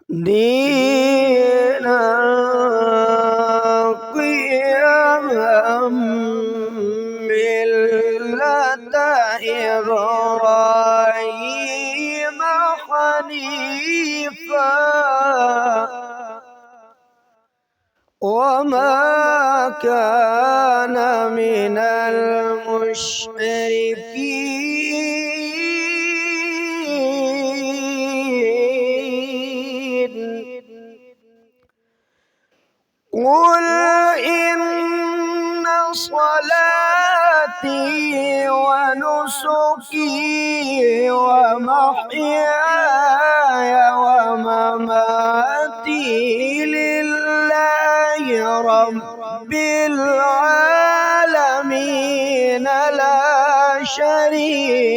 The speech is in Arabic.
دينا قيما ملة إبراهيم حنيفا وما كان من المشركين قل إن صلاتي ونسكي ومحياي ومماتي لله رب العالمين لا شريك